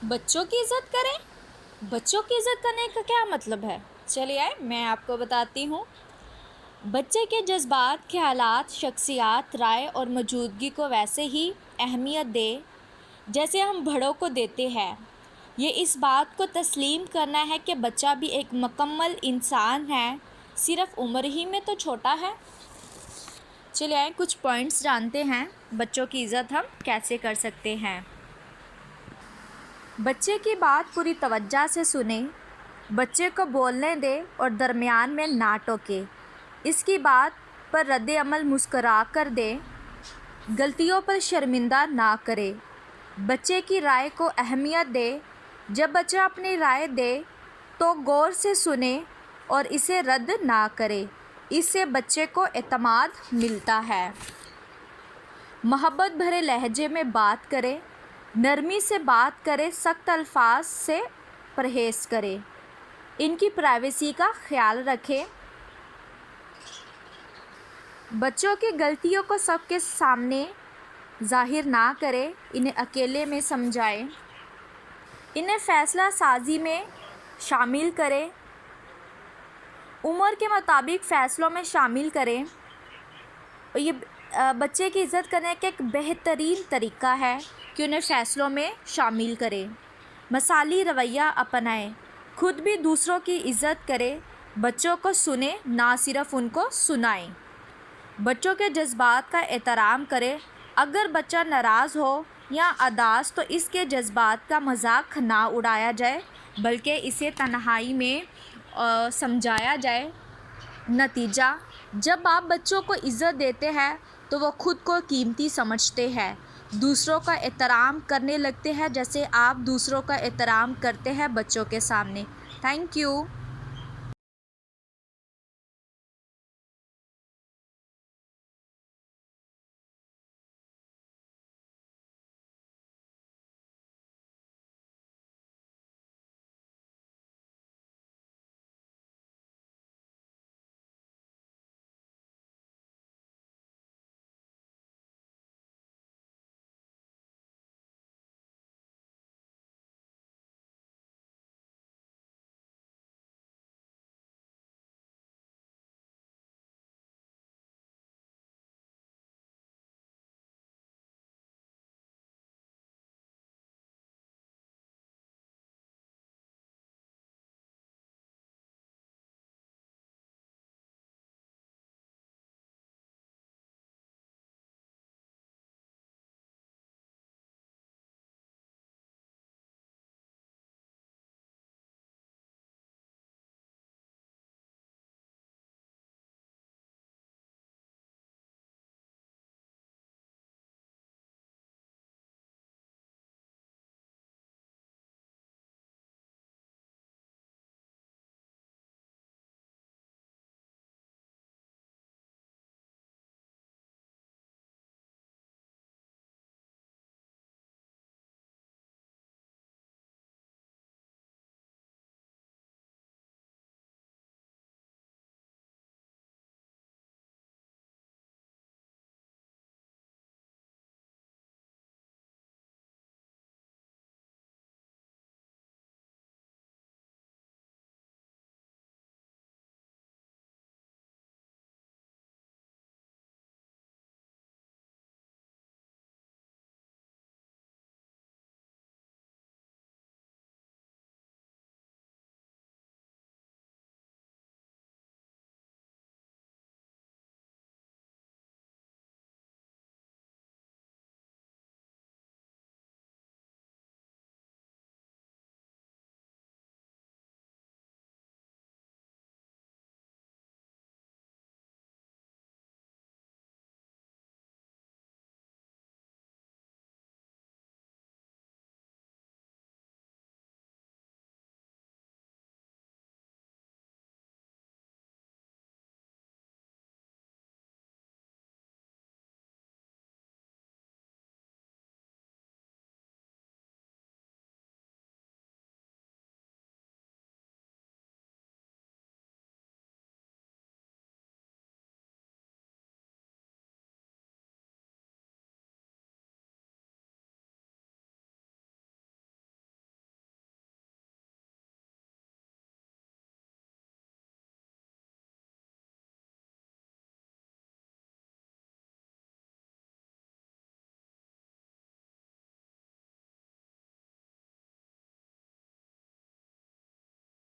बच्चों की इज़्ज़त करें। बच्चों की इज़्ज़त करने का क्या मतलब है? चलिए आए मैं आपको बताती हूँ। बच्चे के जज्बात, ख्यालात, शख्सियात, राय और मौजूदगी को वैसे ही अहमियत दें जैसे हम बड़ों को देते हैं। ये इस बात को तस्लीम करना है कि बच्चा भी एक मुकम्मल इंसान है, सिर्फ उम्र ही में तो छोटा है। चलिए आए कुछ पॉइंट्स जानते हैं बच्चों की इज़्ज़त हम कैसे कर सकते हैं। बच्चे की बात पूरी तवज्जो से सुने, बच्चे को बोलने दें और दरमियान में ना टोके, इसकी बात पर रद्द अमल मुस्करा कर दें, गलतियों पर शर्मिंदा ना करे, बच्चे की राय को अहमियत दे, जब बच्चा अपनी राय दे तो गौर से सुने और इसे रद्द ना करे, इससे बच्चे को एतमाद मिलता है। मोहब्बत भरे लहजे में बात करें, नरमी से बात करें, सख्त अल्फाज से परहेज़ करें, इनकी प्राइवेसी का ख्याल रखें, बच्चों की गलतियों को सबके सामने ज़ाहिर ना करें, इन्हें अकेले में समझाएं, इन्हें फ़ैसला साजी में शामिल करें, उम्र के मुताबिक फ़ैसलों में शामिल करें। और ये बच्चे की इज़्ज़त करने का एक बेहतरीन तरीका है कि उन्हें फ़ैसलों में शामिल करें। मिसाली रवैया अपनाएं, खुद भी दूसरों की इज़्ज़त करें, बच्चों को सुने ना सिर्फ उनको सुनाएं, बच्चों के जज्बात का एहतराम करें, अगर बच्चा नाराज़ हो या उदास तो इसके जज्बात का मजाक ना उड़ाया जाए बल्कि इसे तन्हाई में समझाया जाए। नतीजा, जब आप बच्चों को इज़्ज़त देते हैं तो वो खुद को कीमती समझते हैं, दूसरों का एहतराम करने लगते हैं जैसे आप दूसरों का एहतराम करते हैं बच्चों के सामने। Thank you.